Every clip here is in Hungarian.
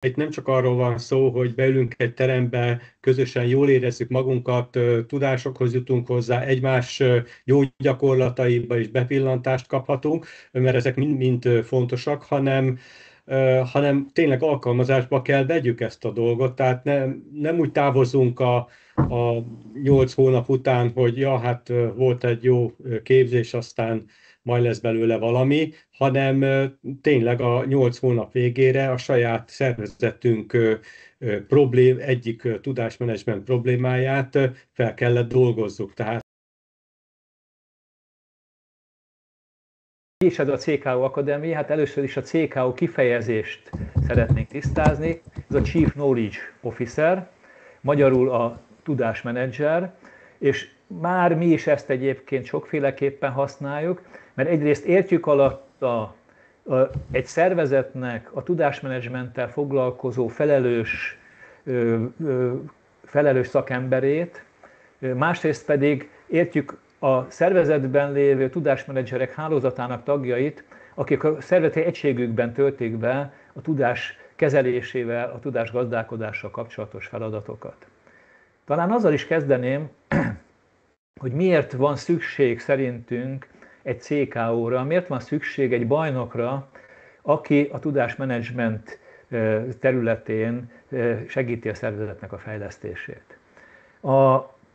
Itt nem csak arról van szó, hogy beülünk egy terembe, közösen jól érezzük magunkat, tudásokhoz jutunk hozzá, egymás jó gyakorlataiba is bepillantást kaphatunk, mert ezek mind-mind fontosak, hanem tényleg alkalmazásba kell vegyük ezt a dolgot. Tehát nem úgy távozunk a 8 hónap után, hogy ja, hát volt egy jó képzés, aztán majd lesz belőle valami, hanem tényleg a 8 hónap végére a saját szervezetünk egyik tudásmenedzsment problémáját fel kellett dolgozzuk. Tehát Mi is ez a CKO Akadémia? Hát először is a CKO kifejezést szeretnénk tisztázni. Ez a Chief Knowledge Officer, magyarul a tudásmenedzser, és már mi is ezt egyébként sokféleképpen használjuk, mert egyrészt értjük alatta egy szervezetnek a tudásmenedzsmenttel foglalkozó felelős szakemberét, másrészt pedig értjük a szervezetben lévő tudásmenedzserek hálózatának tagjait, akik a szervezeti egységükben töltik be a tudás kezelésével, a tudás gazdálkodással kapcsolatos feladatokat. Talán azzal is kezdeném, hogy miért van szükség szerintünk egy CKO-ra, miért van szükség egy bajnokra, aki a tudásmenedzsment területén segíti a szervezetnek a fejlesztését.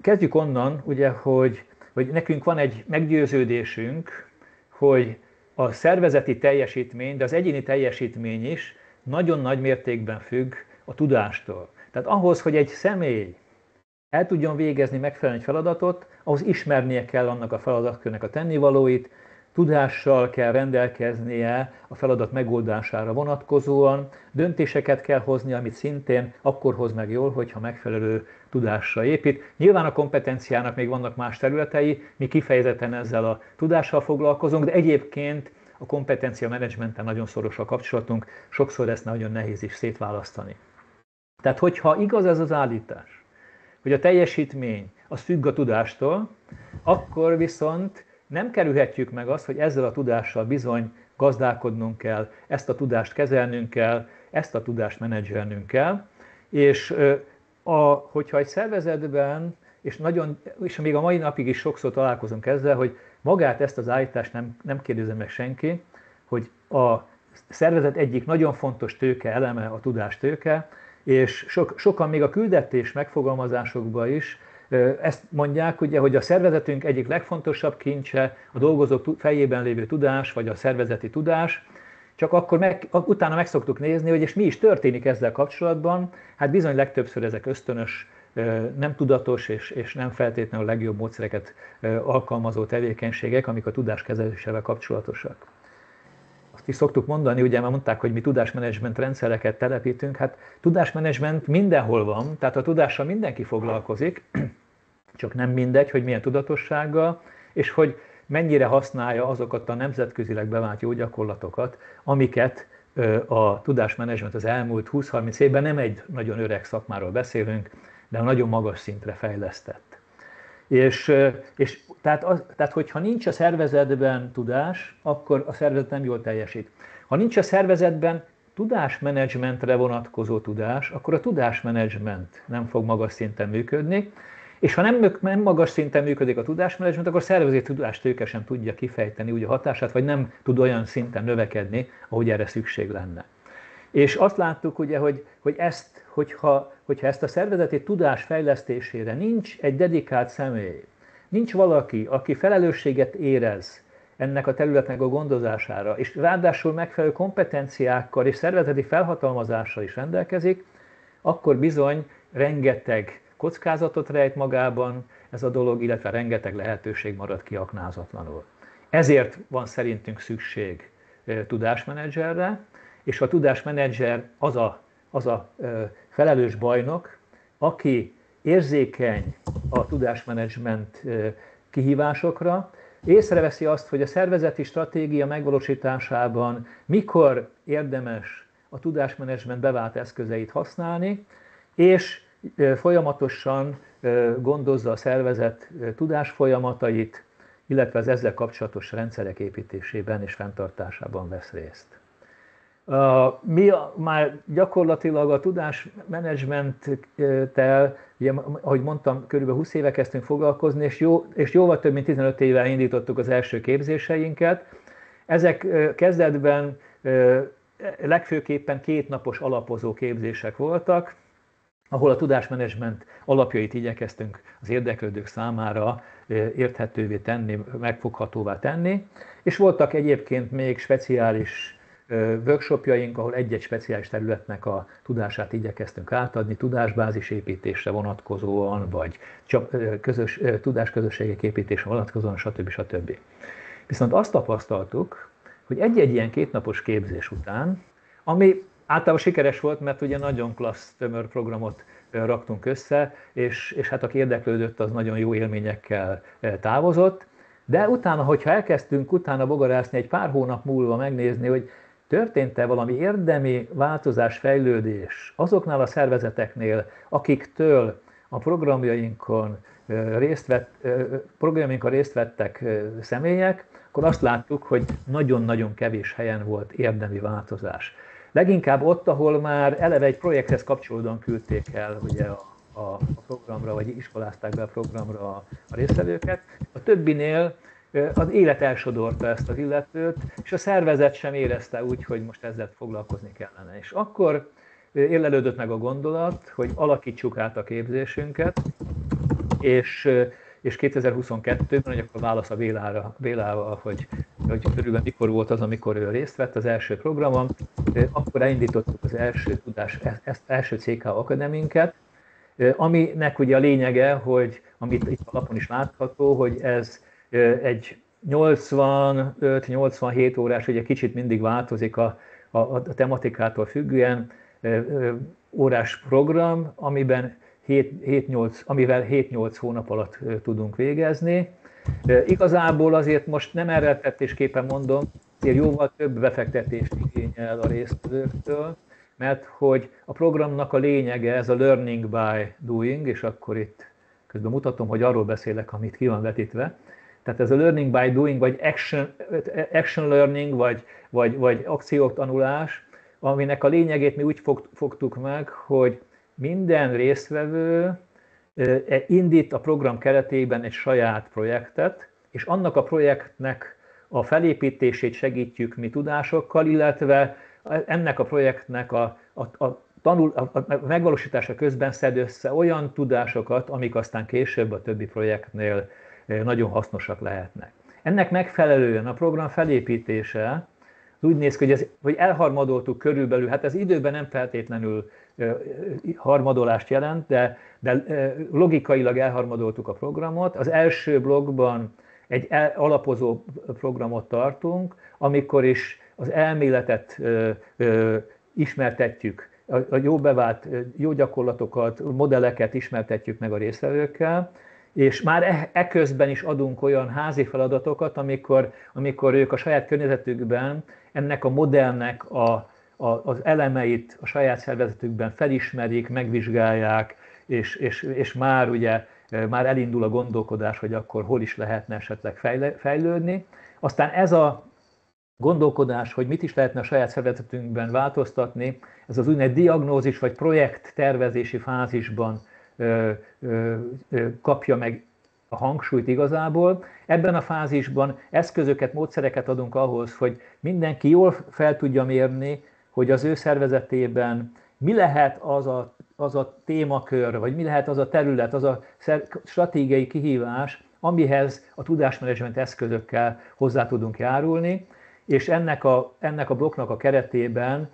Kezdjük onnan, ugye, hogy nekünk van egy meggyőződésünk, hogy a szervezeti teljesítmény, de az egyéni teljesítmény is nagyon nagy mértékben függ a tudástól. Tehát ahhoz, hogy egy személy el tudjon végezni megfelelően egy feladatot, ahhoz ismernie kell annak a feladatkörnek a tennivalóit, tudással kell rendelkeznie a feladat megoldására vonatkozóan, döntéseket kell hozni, amit szintén akkor hoz meg jól, hogyha megfelelő tudásra épít. Nyilván a kompetenciának még vannak más területei, mi kifejezetten ezzel a tudással foglalkozunk, de egyébként a kompetencia menedzsmenttel nagyon szoros a kapcsolatunk, sokszor ezt nagyon nehéz is szétválasztani. Tehát hogyha igaz ez az állítás, hogy a teljesítmény az függ a tudástól, akkor viszont nem kerülhetjük meg azt, hogy ezzel a tudással bizony gazdálkodnunk kell, ezt a tudást kezelnünk kell, ezt a tudást menedzselnünk kell, és hogyha egy szervezetben, és még a mai napig is sokszor találkozunk ezzel, hogy magát ezt az állítást nem kérdezi meg senki, hogy a szervezet egyik nagyon fontos tőke eleme a tudástőke, és sokan még a küldetés megfogalmazásokban is ezt mondják, ugye, hogy a szervezetünk egyik legfontosabb kincse a dolgozók fejében lévő tudás, vagy a szervezeti tudás, csak akkor utána meg szoktuk nézni, hogy és mi is történik ezzel kapcsolatban. Hát bizony legtöbbször ezek ösztönös, nem tudatos és nem feltétlenül a legjobb módszereket alkalmazó tevékenységek, amik a tudáskezelésével kapcsolatosak. Azt is szoktuk mondani, ugye már mondták, hogy mi tudásmenedzsment rendszereket telepítünk, hát tudásmenedzsment mindenhol van, tehát a tudással mindenki foglalkozik, csak nem mindegy, hogy milyen tudatossággal, és hogy mennyire használja azokat a nemzetközileg bevált jó gyakorlatokat, amiket a tudásmenedzsment az elmúlt 20-30 évben, nem egy nagyon öreg szakmáról beszélünk, de nagyon magas szintre fejlesztett. Tehát, hogyha nincs a szervezetben tudás, akkor a szervezet nem jól teljesít. Ha nincs a szervezetben tudásmenedzsmentre vonatkozó tudás, akkor a tudásmenedzsment nem fog magas szinten működni, és ha nem magas szinten működik a tudásmenedzsment, akkor a szervezeti tudástőke sem tudja kifejteni úgy a hatását, vagy nem tud olyan szinten növekedni, ahogy erre szükség lenne. És azt láttuk, ugye, hogyha ezt a szervezeti tudás fejlesztésére nincs egy dedikált személy, nincs valaki, aki felelősséget érez ennek a területnek a gondozására, és ráadásul megfelelő kompetenciákkal és szervezeti felhatalmazással is rendelkezik, akkor bizony rengeteg kockázatot rejt magában ez a dolog, illetve rengeteg lehetőség marad kiaknázatlanul. Ezért van szerintünk szükség tudásmenedzserre, és a tudásmenedzser az a felelős bajnok, aki érzékeny a tudásmenedzsment kihívásokra, észreveszi azt, hogy a szervezeti stratégia megvalósításában mikor érdemes a tudásmenedzsment bevált eszközeit használni, és folyamatosan gondozza a szervezet tudásfolyamatait, illetve az ezzel kapcsolatos rendszerek építésében és fenntartásában vesz részt. Mi már gyakorlatilag a tudásmenedzsmenttel, ugye, ahogy mondtam, körülbelül 20 éve kezdtünk foglalkozni, és jóval több mint 15 éve indítottuk az első képzéseinket. Ezek kezdetben legfőképpen 2 napos alapozó képzések voltak, ahol a tudásmenedzsment alapjait igyekeztünk az érdeklődők számára érthetővé tenni, megfoghatóvá tenni, és voltak egyébként még speciális workshopjaink, ahol egy-egy speciális területnek a tudását igyekeztünk átadni, tudásbázis építésre vonatkozóan, vagy tudásközösségek építésre vonatkozóan, stb. Viszont azt tapasztaltuk, hogy egy-egy ilyen 2 napos képzés után, ami általában sikeres volt, mert ugye nagyon klassz, tömör programot raktunk össze, és hát aki érdeklődött, az nagyon jó élményekkel távozott, de utána, hogyha elkezdtünk utána bogarászni, egy pár hónap múlva megnézni, hogy történt-e valami érdemi változás, fejlődés azoknál a szervezeteknél, akiktől a programjainkon részt vettek személyek, akkor azt láttuk, hogy nagyon-nagyon kevés helyen volt érdemi változás. Leginkább ott, ahol már eleve egy projekthez kapcsolódóan küldték el ugye a programra, vagy iskolázták be a programra a résztvevőket. A többinél az élet elsodorta ezt az illetőt, és a szervezet sem érezte úgy, hogy most ezzel foglalkozni kellene. És akkor érlelődött meg a gondolat, hogy alakítsuk át a képzésünket, és 2022-ben, hogy akkor válasz a Bélával, hogy körülbelül mikor volt az, amikor ő részt vett az első programon, akkor elindítottuk az első CK Akademinket, aminek ugye a lényege, hogy amit itt a lapon is látható, hogy ez egy 85-87 órás, ugye kicsit mindig változik a tematikától függően, órás program, amivel 7-8 hónap alatt tudunk végezni. Igazából azért most nem erőltetésképpen mondom, azért jóval több befektetést igényel a résztvevőktől, mert hogy a programnak a lényege ez a learning by doing, és akkor itt közben mutatom, hogy arról beszélek, amit ki van vetítve. Tehát ez a learning by doing, vagy action learning, vagy akciótanulás, aminek a lényegét mi úgy fogtuk meg, hogy minden résztvevő indít a program keretében egy saját projektet, és annak a projektnek a felépítését segítjük mi tudásokkal, illetve ennek a projektnek a megvalósítása közben szed össze olyan tudásokat, amik aztán később a többi projektnél nagyon hasznosak lehetnek. Ennek megfelelően a program felépítése úgy néz ki, hogy elharmadoltuk körülbelül, hát ez időben nem feltétlenül harmadolást jelent, de logikailag elharmadoltuk a programot. Az első blokkban egy alapozó programot tartunk, amikor is az elméletet ismertetjük, a jó bevált, jó gyakorlatokat, modelleket ismertetjük meg a résztvevőkkel, és már eközben is adunk olyan házi feladatokat, amikor ők a saját környezetükben ennek a modellnek az elemeit a saját szervezetükben felismerik, megvizsgálják, és már ugye már elindul a gondolkodás, hogy akkor hol is lehetne esetleg fejlődni. Aztán ez a gondolkodás, hogy mit is lehetne a saját szervezetünkben változtatni, ez az úgynevezett diagnózis vagy projekttervezési fázisban kapja meg a hangsúlyt igazából. Ebben a fázisban eszközöket, módszereket adunk ahhoz, hogy mindenki jól fel tudja mérni, hogy az ő szervezetében mi lehet az a témakör, vagy mi lehet az a terület, az a stratégiai kihívás, amihez a tudásmenedzsment eszközökkel hozzá tudunk járulni, és ennek a blokknak a keretében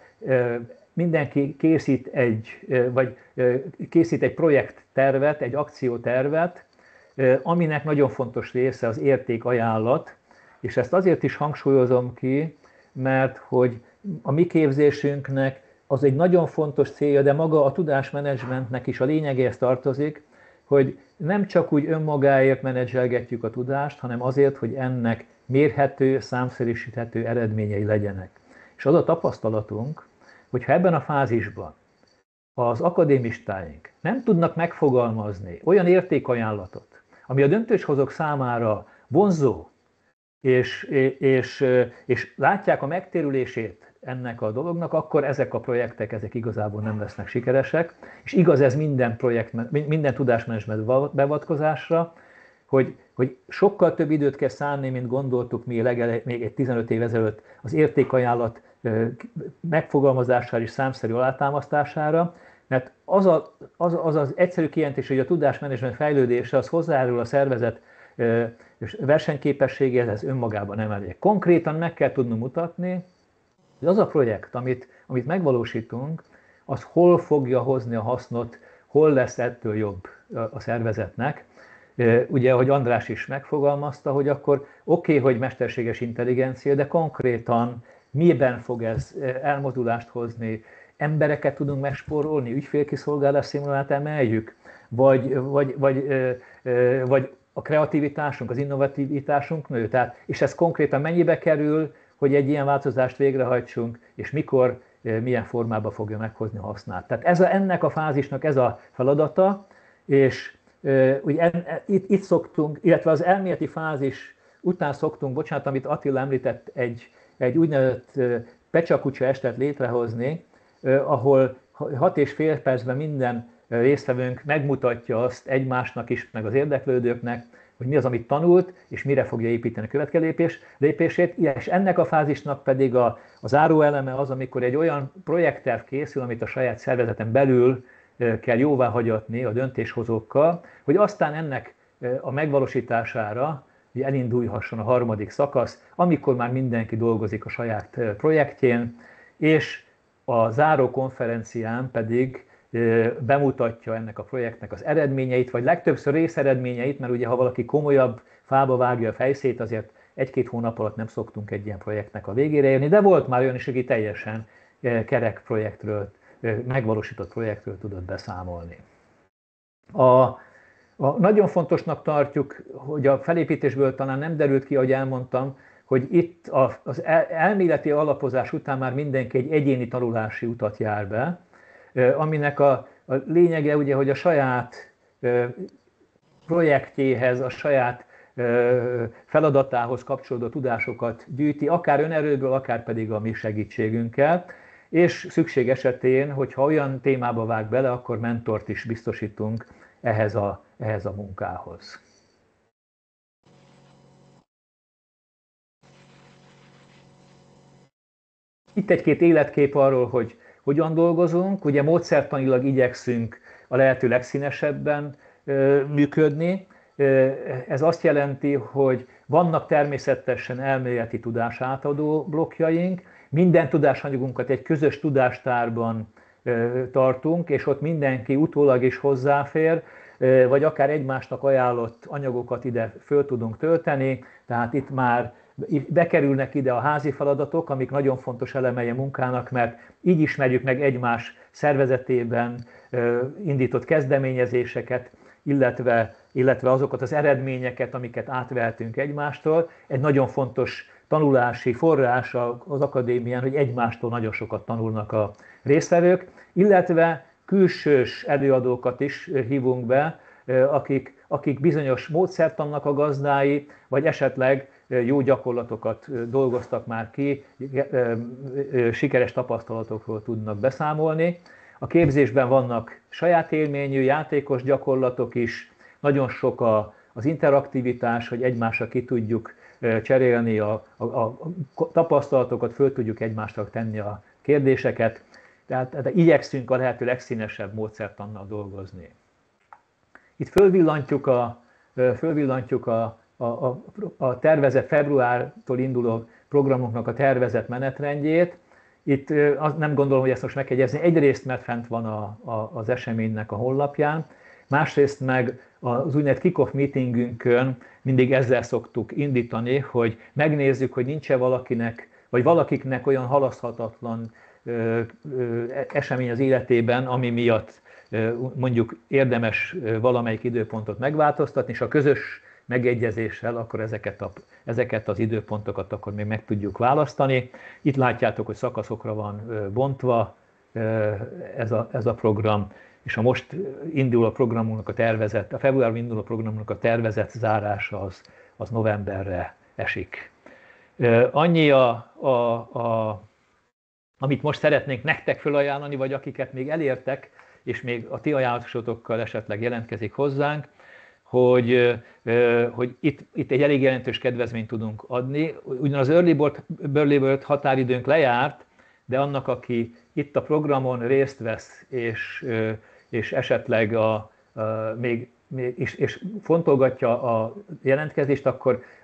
mindenki készít egy projekttervet, egy akciótervet, aminek nagyon fontos része az értékajánlat, és ezt azért is hangsúlyozom ki, mert hogy a mi képzésünknek az egy nagyon fontos célja, de maga a tudásmenedzsmentnek is a lényegéhez tartozik, hogy nem csak úgy önmagáért menedzselgetjük a tudást, hanem azért, hogy ennek mérhető, számszerűsíthető eredményei legyenek. És az a tapasztalatunk, hogyha ebben a fázisban az akadémistáink nem tudnak megfogalmazni olyan értékajánlatot, ami a döntéshozók számára vonzó, és látják a megtérülését ennek a dolognak, akkor ezek a projektek ezek igazából nem lesznek sikeresek. És igaz ez minden tudásmenedzsment beavatkozásra, hogy sokkal több időt kell szánni, mint gondoltuk mi még egy 15 év ezelőtt az értékajánlat megfogalmazására és számszerű alátámasztására, mert az egyszerű kijelentés, hogy a tudásmenedzsment fejlődése az hozzájárul a szervezet versenyképességéhez, ez önmagában nem elég. Konkrétan meg kell tudnunk mutatni, hogy az a projekt, amit megvalósítunk, az hol fogja hozni a hasznot, hol lesz ettől jobb a szervezetnek. Ugye, ahogy András is megfogalmazta, hogy akkor oké, hogy mesterséges intelligencia, de konkrétan miben fog ez elmozdulást hozni, embereket tudunk megspórolni, ügyfélkiszolgálás színvonalát emeljük, vagy a kreativitásunk, az innovativitásunk nő. Tehát, és ez konkrétan mennyibe kerül, hogy egy ilyen változást végrehajtsunk, és mikor, milyen formában fogja meghozni a hasznát. Tehát ennek a fázisnak ez a feladata, és ugye itt szoktunk, illetve az elméleti fázis után szoktunk, bocsánat, amit Attila említett, egy úgynevezett pecsakutya estet létrehozni, ahol 6,5 percben minden résztvevőnk megmutatja azt egymásnak is, meg az érdeklődőknek, hogy mi az, amit tanult, és mire fogja építeni a következő lépését, és ennek a fázisnak pedig a záró eleme az, amikor egy olyan projektterv készül, amit a saját szervezeten belül kell jóváhagyatni a döntéshozókkal, hogy aztán ennek a megvalósítására elindulhasson a harmadik szakasz, amikor már mindenki dolgozik a saját projektjén, és a záró konferencián pedig bemutatja ennek a projektnek az eredményeit, vagy legtöbbször részeredményeit, mert ugye ha valaki komolyabb fába vágja a fejszét, azért 1-2 hónap alatt nem szoktunk egy ilyen projektnek a végére érni, de volt már olyan is, aki teljesen kerek projektről, megvalósított projektről tudott beszámolni. Nagyon fontosnak tartjuk, hogy a felépítésből talán nem derült ki, ahogy elmondtam, hogy itt az elméleti alapozás után már mindenki egy egyéni tanulási utat jár be, aminek a lényege ugye, hogy a saját projektjéhez, a saját feladatához kapcsolódó tudásokat gyűjti, akár önerőből, akár pedig a mi segítségünkkel, és szükség esetén, hogyha olyan témába vág bele, akkor mentort is biztosítunk ehhez a munkához. Itt egy-két életkép arról, hogy hogyan dolgozunk. Ugye módszertanilag igyekszünk a lehető legszínesebben működni. Ez azt jelenti, hogy vannak természetesen elméleti tudásátadó blokkjaink, minden tudásanyagunkat egy közös tudástárban tartunk, és ott mindenki utólag is hozzáfér, vagy akár egymásnak ajánlott anyagokat ide föl tudunk tölteni, tehát itt már bekerülnek ide a házi feladatok, amik nagyon fontos elemei a munkának, mert így ismerjük meg egymás szervezetében indított kezdeményezéseket, illetve azokat az eredményeket, amiket átvehetünk egymástól. Egy nagyon fontos tanulási forrás az akadémián, hogy egymástól nagyon sokat tanulnak a résztvevők, illetve külsős előadókat is hívunk be, akik bizonyos módszertannak a gazdái, vagy esetleg jó gyakorlatokat dolgoztak már ki, sikeres tapasztalatokról tudnak beszámolni. A képzésben vannak saját élményű, játékos gyakorlatok is, nagyon sok az interaktivitás, hogy egymásra ki tudjuk cserélni a tapasztalatokat, föl tudjuk egymásnak tenni a kérdéseket, tehát igyekszünk a lehető legszínesebb módszertannal dolgozni. Itt fölvillantjuk a tervezett februártól induló programunknak a tervezett menetrendjét. Itt nem gondolom, hogy ezt most megjegyezni. Egyrészt, mert fent van az eseménynek a honlapján, másrészt meg az úgynevezett kick-off meetingünkön mindig ezzel szoktuk indítani, hogy megnézzük, hogy nincs-e valakinek, vagy valakiknek olyan halaszthatatlan esemény az életében, ami miatt mondjuk érdemes valamelyik időpontot megváltoztatni, és a közös megegyezéssel akkor ezeket az időpontokat akkor még meg tudjuk választani. Itt látjátok, hogy szakaszokra van bontva ez a program, és a most induló programunknak a februárban induló programunknak a tervezett zárása az novemberre esik. Annyi a amit most szeretnénk nektek felajánlani, vagy akiket még elértek, és még a ti ajánlásotokkal esetleg jelentkezik hozzánk, hogy itt egy elég jelentős kedvezményt tudunk adni. Ugyan az Early Bird határidőnk lejárt, de annak, aki itt a programon részt vesz, és esetleg és fontolgatja a jelentkezést,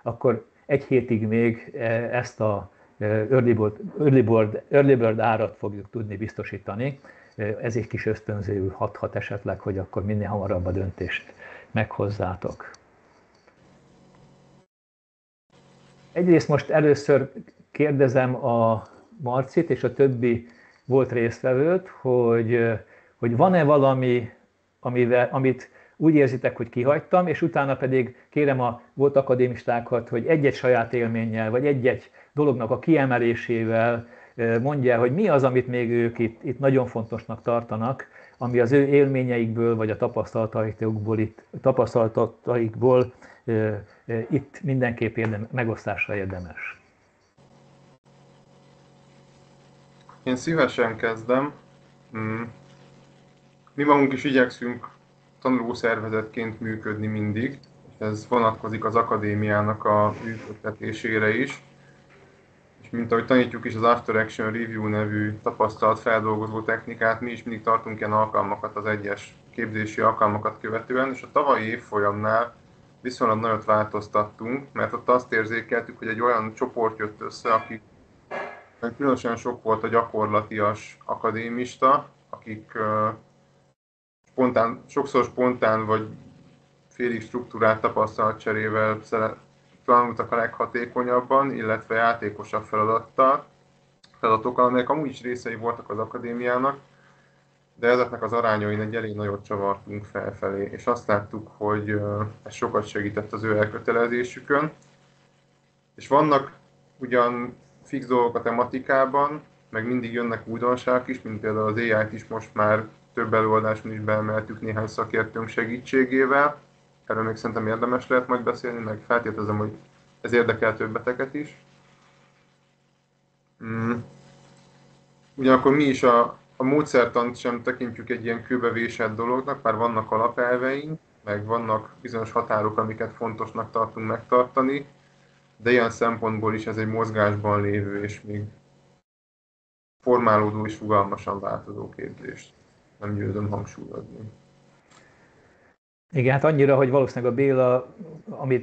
akkor egy hétig még ezt a Early Bird árat fogjuk tudni biztosítani. Ez egy kis ösztönzőül hathat esetleg, hogy akkor minél hamarabb a döntést meghozzátok. Egyrészt most először kérdezem a Marcit és a többi volt résztvevőt, hogy van-e valami, amit úgy érzitek, hogy kihagytam, és utána pedig kérem a volt akadémistákat, hogy egy-egy saját élménnyel, vagy egy-egy dolognak a kiemelésével mondja, hogy mi az, amit még ők itt nagyon fontosnak tartanak, ami az ő élményeikből, vagy a tapasztalataikból itt mindenképp megosztásra érdemes. Én szívesen kezdem. Mi magunk is igyekszünk tanulószervezetként működni mindig, és ez vonatkozik az akadémiának a működtetésére is. És mint ahogy tanítjuk is az After Action Review nevű tapasztalatfeldolgozó technikát, mi is mindig tartunk ilyen alkalmakat az egyes képzési alkalmakat követően, és a tavalyi évfolyamnál viszonylag nagyot változtattunk, mert ott azt érzékeltük, hogy egy olyan csoport jött össze, akik különösen sok volt a gyakorlatias akadémista, akik sokszor spontán vagy félig struktúrált tapasztalatcserével tanultak a leghatékonyabban, illetve játékosabb feladatokkal, amelyek amúgy is részei voltak az akadémiának, de ezeknek az arányain egy elég nagyot csavartunk felfelé, és azt láttuk, hogy ez sokat segített az ő elkötelezésükön. És vannak ugyan fix dolgok a tematikában, meg mindig jönnek újdonságok is, mint például az AI-t is most már több előadáson is beemeltük néhány szakértőnk segítségével. Erről még szerintem érdemes lehet majd beszélni, meg feltételezem, hogy ez érdekel többeteket is. Ugyanakkor mi is a módszertant sem tekintjük egy ilyen kőbevésett dolognak, már vannak alapelveink, meg vannak bizonyos határok, amiket fontosnak tartunk megtartani, de ilyen szempontból is ez egy mozgásban lévő és még formálódó és rugalmasan változó képzést. Nem győzöm hangsúlyozni. Igen, hát annyira, hogy valószínűleg a Béla,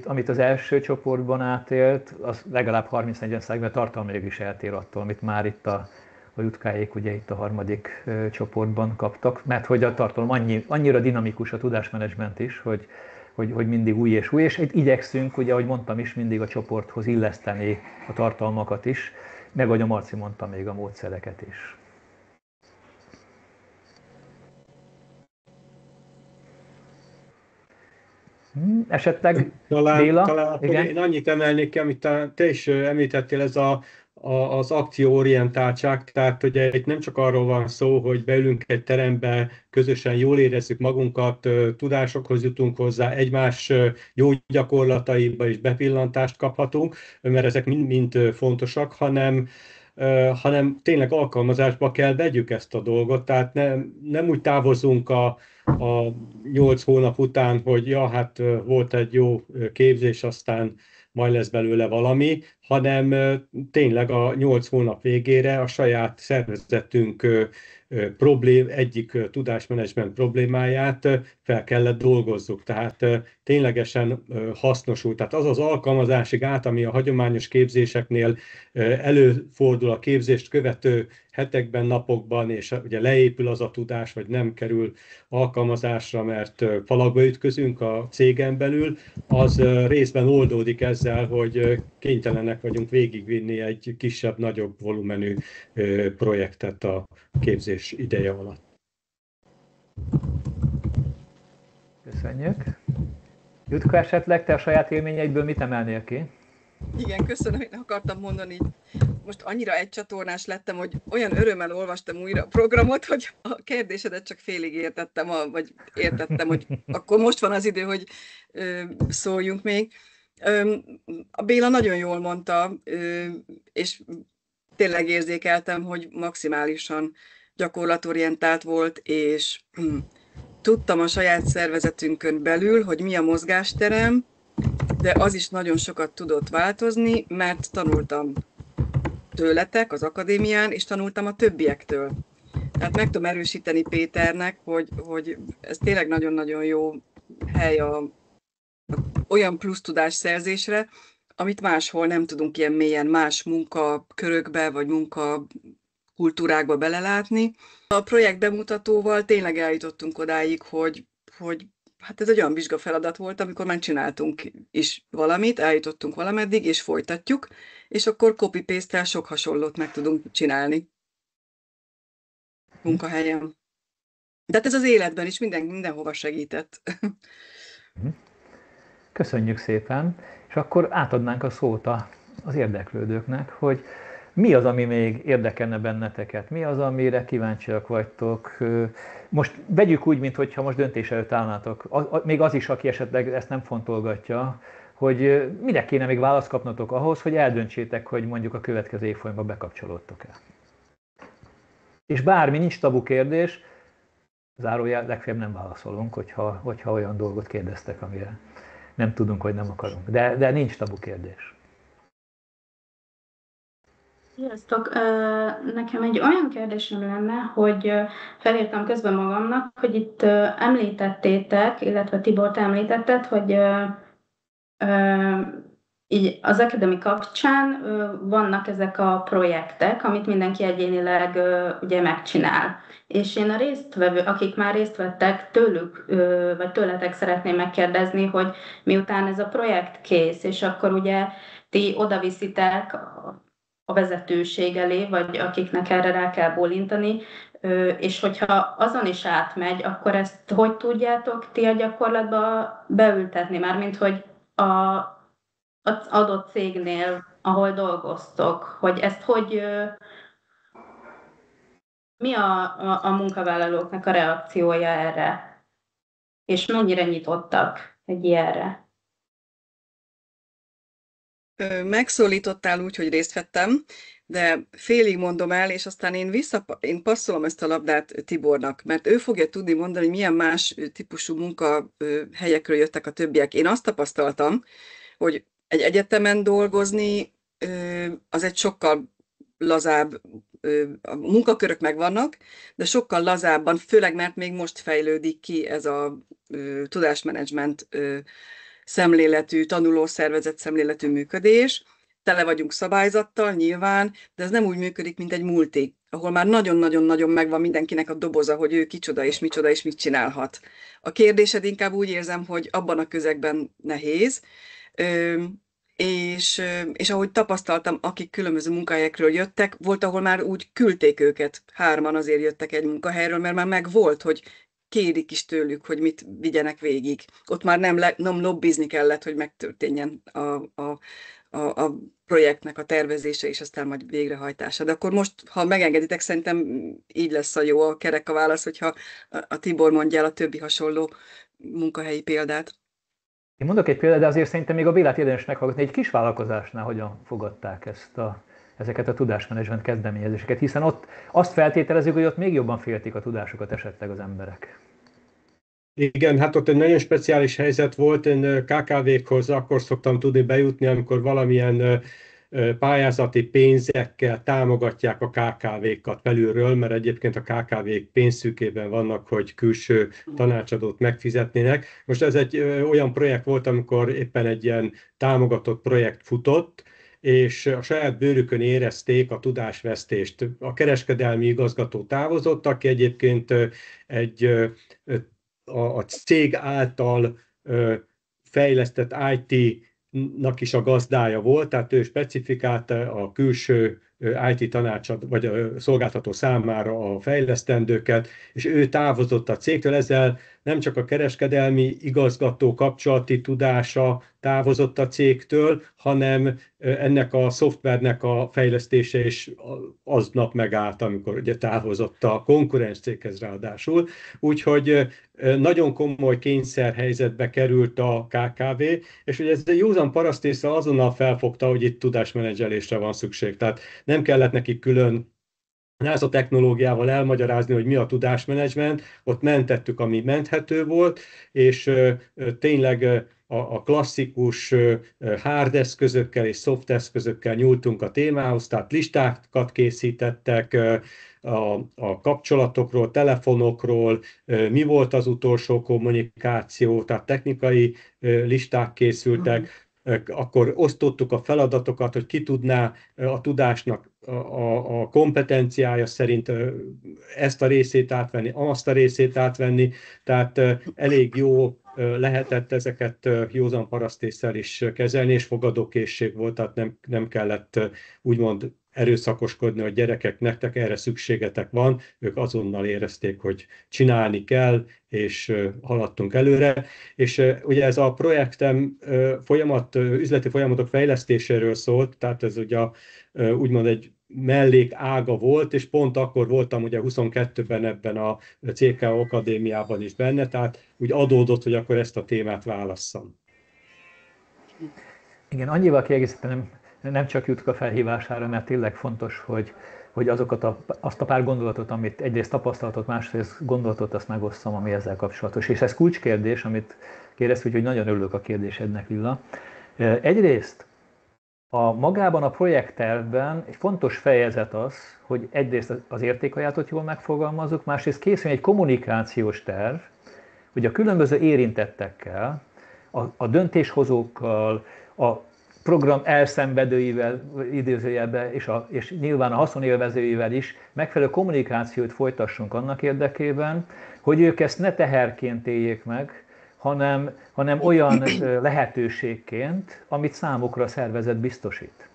amit az első csoportban átélt, az legalább 30-40%-ban tartalmilag is eltér attól, amit már itt a Jutkáék ugye itt a harmadik csoportban kaptak, mert hogy a tartalom annyira dinamikus a tudásmenedzsment is, hogy mindig új, és itt igyekszünk, ugye, ahogy mondtam is, mindig a csoporthoz illeszteni a tartalmakat is, meg ahogy a Marci mondta, még a módszereket is. Esetleg Béla? Talán igen? Én annyit emelnék ki, amit te is említettél, ez az akcióorientáltság, tehát ugye itt nem csak arról van szó, hogy beülünk egy terembe, közösen jól érezzük magunkat, tudásokhoz jutunk hozzá, egymás jó gyakorlataiba is bepillantást kaphatunk, mert ezek mind fontosak, hanem tényleg alkalmazásba kell vegyük ezt a dolgot, tehát nem úgy távozunk a 8 hónap után, hogy ja, hát volt egy jó képzés, aztán majd lesz belőle valami, hanem tényleg a 8 hónap végére a saját szervezetünk egyik tudásmenedzsment problémáját fel kellett dolgozzuk. Tehát ténylegesen hasznosul. Tehát az az alkalmazási gát, ami a hagyományos képzéseknél előfordul a képzést követő hetekben, napokban, és ugye leépül az a tudás, vagy nem kerül alkalmazásra, mert falakba ütközünk a cégen belül, az részben oldódik ezzel, hogy kénytelenek vagyunk végigvinni egy kisebb, nagyobb volumenű projektet a képzés ideje alatt. Köszönjük. Jutka, esetleg te a saját élményeidből mit emelnél ki? Igen, köszönöm, én akartam mondani, most annyira egycsatornás lettem, hogy olyan örömmel olvastam újra a programot, hogy a kérdésedet csak félig értettem, hogy akkor most van az idő, hogy szóljunk még. A Béla nagyon jól mondta, és tényleg érzékeltem, hogy maximálisan gyakorlatorientált volt, és tudtam a saját szervezetünkön belül, hogy mi a mozgásterem, de az is nagyon sokat tudott változni, mert tanultam tőletek az akadémián, és tanultam a többiektől. Tehát meg tudom erősíteni Péternek, hogy ez tényleg nagyon-nagyon jó hely olyan plusz tudásszerzésre, amit máshol nem tudunk ilyen mélyen más munkakörökbe vagy munkakultúrákba belelátni. A projekt bemutatóval tényleg eljutottunk odáig, hogy hát ez egy olyan vizsgafeladat volt, amikor már csináltunk is valamit, eljutottunk valameddig, és folytatjuk, és akkor copy-paste-tel sok hasonlót meg tudunk csinálni munkahelyen. De hát ez az életben is mindenhova segített. Köszönjük szépen, és akkor átadnánk a szót az érdeklődőknek, hogy mi az, ami még érdekelne benneteket, mi az, amire kíváncsiak vagytok. Most vegyük úgy, mintha most döntés előtt állnátok, még az is, aki esetleg ezt nem fontolgatja, hogy mire kéne még választ kapnatok ahhoz, hogy eldöntsétek, hogy mondjuk a következő évfolyamban bekapcsolódtok-e. És bármi, nincs tabu kérdés, zárójel, legfeljebb nem válaszolunk, hogyha olyan dolgot kérdeztek, amire nem tudunk, hogy nem akarunk. De nincs tabu kérdés. Sziasztok! Nekem egy olyan kérdésem lenne, hogy felírtam közben magamnak, hogy itt említettétek, illetve Tibor, te említetted, hogy így az Academy kapcsán vannak ezek a projektek, amit mindenki egyénileg ugye megcsinál. És én a résztvevő, akik már részt vettek, tőlük, vagy tőletek szeretném megkérdezni, hogy miután ez a projekt kész, és akkor ugye ti odaviszitek a vezetőség elé, vagy akiknek erre rá kell bólintani, és hogyha azon is átmegy, akkor ezt hogy tudjátok ti a gyakorlatba beültetni? Mármint, hogy az adott cégnél, ahol dolgoztok, hogy ezt mi a munkavállalóknak a reakciója erre, és mennyire nyitottak egy ilyenre? Megszólítottál úgy, hogy részt vettem, de félig mondom el, és aztán én passzolom ezt a labdát Tibornak, mert ő fogja tudni mondani, hogy milyen más típusú munkahelyekről jöttek a többiek. Én azt tapasztaltam, hogy egy egyetemen dolgozni az egy sokkal lazább, a munkakörök megvannak, de sokkal lazábban, főleg mert még most fejlődik ki ez a tudásmenedzsment szemléletű, tanulószervezet szemléletű működés. Tele vagyunk szabályzattal, nyilván, de ez nem úgy működik, mint egy multi, ahol már nagyon-nagyon-nagyon megvan mindenkinek a doboza, hogy ő kicsoda és micsoda és mit csinálhat. A kérdésed inkább úgy érzem, hogy abban a közegben nehéz, és ahogy tapasztaltam, akik különböző munkahelyekről jöttek, volt, ahol már úgy küldték őket, 3-an azért jöttek egy munkahelyről, mert már megvolt, hogy kérik is tőlük, hogy mit vigyenek végig. Ott már nem lobbizni kellett, hogy megtörténjen a projektnek a tervezése, és aztán majd végrehajtása. De akkor most, ha megengeditek, szerintem így lesz a jó a kerek a válasz, hogyha a Tibor mondja el a többi hasonló munkahelyi példát. Én mondok egy példát, de azért szerintem még a Bélát érdemes meghallgatni, egy kis vállalkozásnál hogyan fogadták ezeket a tudásmenedzsment kezdeményezéseket, hiszen ott azt feltételezik, hogy ott még jobban féltik a tudásokat esetleg az emberek. Igen, hát ott egy nagyon speciális helyzet volt, én KKV-khoz akkor szoktam tudni bejutni, amikor valamilyen pályázati pénzekkel támogatják a KKV-kat belülről, mert egyébként a KKV-k pénzszűkében vannak, hogy külső tanácsadót megfizetnének. Most ez egy olyan projekt volt, amikor éppen egy ilyen támogatott projekt futott, és a saját bőrükön érezték a tudásvesztést. A kereskedelmi igazgató távozott, aki egyébként a cég által fejlesztett IT-nak is a gazdája volt, tehát ő specifikálta a külső IT tanácsadó vagy a szolgáltató számára a fejlesztendőket, és ő távozott a cégtől, ezzel nem csak a kereskedelmi igazgató kapcsolati tudása távozott a cégtől, hanem ennek a szoftvernek a fejlesztése is aznap megállt, amikor ugye távozott a konkurens céghez ráadásul. Úgyhogy nagyon komoly kényszerhelyzetbe került a KKV, és ugye ez egy józan parasztészre azonnal felfogta, hogy itt tudásmenedzselésre van szükség. Tehát nem kellett neki külön NASA technológiával elmagyarázni, hogy mi a tudásmenedzsment, ott mentettük, ami menthető volt, és tényleg a klasszikus hard eszközökkel és soft eszközökkel nyúltunk a témához, tehát listákat készítettek a kapcsolatokról, telefonokról, mi volt az utolsó kommunikáció, tehát technikai listák készültek, akkor osztottuk a feladatokat, hogy ki tudná a tudásnak a kompetenciája szerint ezt a részét átvenni, azt a részét átvenni, tehát elég jó lehetett ezeket józan parasztésszel is kezelni, és fogadókészség volt, tehát nem kellett úgymond erőszakoskodni, hogy gyerekek, nektek erre szükségetek van, ők azonnal érezték, hogy csinálni kell, és haladtunk előre. És ugye ez a projektem üzleti folyamatok fejlesztéséről szólt, tehát ez ugye úgymond egy mellék ága volt, és pont akkor voltam ugye 22-ben ebben a CKO Akadémiában is benne, tehát úgy adódott, hogy akkor ezt a témát válasszam. Igen, annyival kiegészítenem, nem csak Jutka felhívására, mert tényleg fontos, hogy azt a pár gondolatot, amit egyrészt tapasztalatot, másrészt gondolatot, azt megosztom, ami ezzel kapcsolatos. És ez kulcskérdés, amit kérdeztük, hogy nagyon örülök a kérdésednek, Lilla. Egyrészt magában a projekttervben egy fontos fejezet az, hogy egyrészt az értékajánlatot jól megfogalmazzuk, másrészt készül egy kommunikációs terv, hogy a különböző érintettekkel, a döntéshozókkal, a program elszenvedőivel, idézőjelben, és nyilván a haszonélvezőivel is megfelelő kommunikációt folytassunk annak érdekében, hogy ők ezt ne teherként éljék meg, hanem olyan lehetőségként, amit számukra a szervezet biztosít.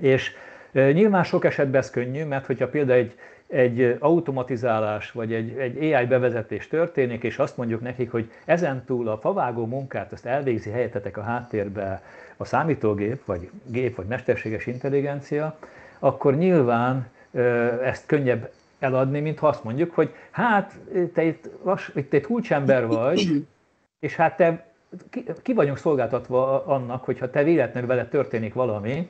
És nyilván sok esetben ez könnyű, mert hogyha például egy automatizálás vagy egy AI bevezetés történik, és azt mondjuk nekik, hogy ezentúl a favágó munkát ezt elvégzi helyettetek a háttérbe a számítógép, vagy gép, vagy mesterséges intelligencia, akkor nyilván ezt könnyebb eladni, mint ha azt mondjuk, hogy hát te itt egy kulcsember vagy, és hát te ki vagyunk szolgáltatva annak, hogyha te véletlenül veled történik valami,